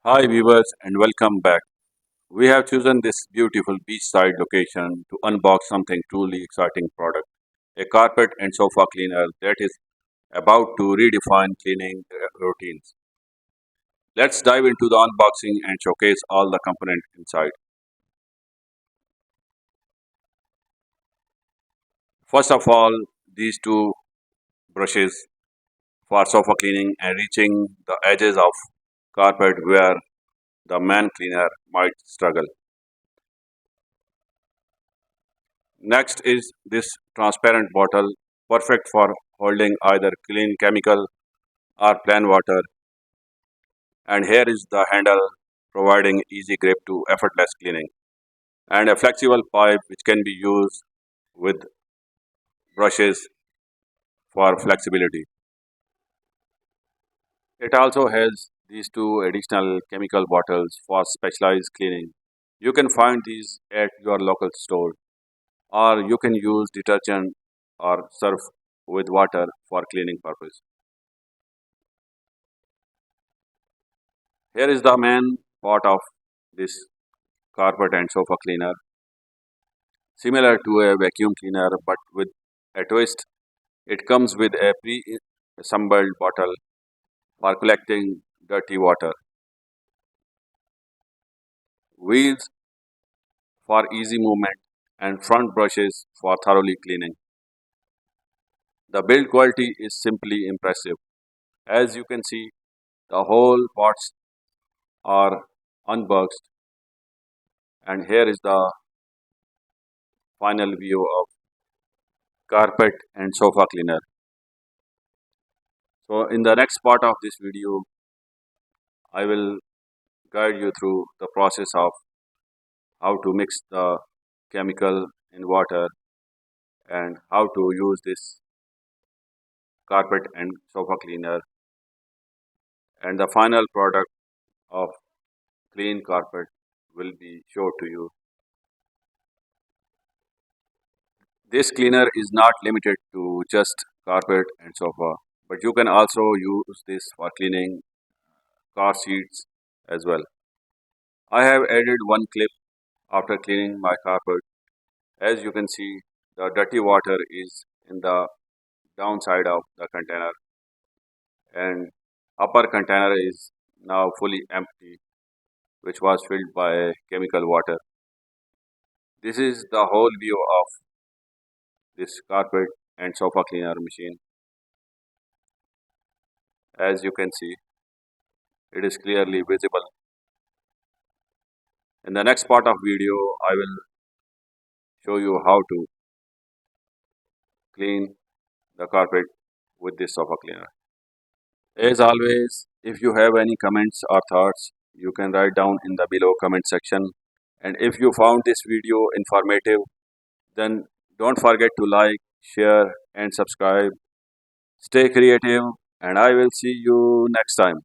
Hi viewers and welcome back. We have chosen this beautiful beachside location to unbox something truly exciting product, a carpet and sofa cleaner that is about to redefine cleaning routines. Let's dive into the unboxing and showcase all the components inside. First of all, these two brushes for sofa cleaning and reaching the edges of carpet where the man cleaner might struggle. Next is this transparent bottle, perfect for holding either clean chemical or plain water. And here is the handle, providing easy grip to effortless cleaning. And a flexible pipe which can be used with brushes for flexibility. It also has these two additional chemical bottles for specialized cleaning. You can find these at your local store, or you can use detergent or surf with water for cleaning purpose. Here is the main part of this carpet and sofa cleaner, similar to a vacuum cleaner but with a twist. It comes with a pre-assembled bottle for collecting dirty water, wheels for easy movement, and front brushes for thoroughly cleaning. The build quality is simply impressive. As you can see, the whole parts are unboxed, and here is the final view of carpet and sofa cleaner. So in the next part of this video, I will guide you through the process of how to mix the chemical in water and how to use this carpet and sofa cleaner, and the final product of clean carpet will be shown to you. This cleaner is not limited to just carpet and sofa, but you can also use this for cleaning car seats as well. I have added one clip after cleaning my carpet. As you can see, the dirty water is in the downside of the container, and upper container is now fully empty, which was filled by chemical water. This is the whole view of this carpet and sofa cleaner machine. As you can see, it is clearly visible. In the next part of video, I will show you how to clean the carpet with this sofa cleaner. As always, if you have any comments or thoughts, you can write down in the below comment section. And if you found this video informative, then don't forget to like, share, and subscribe. Stay creative, and I will see you next time.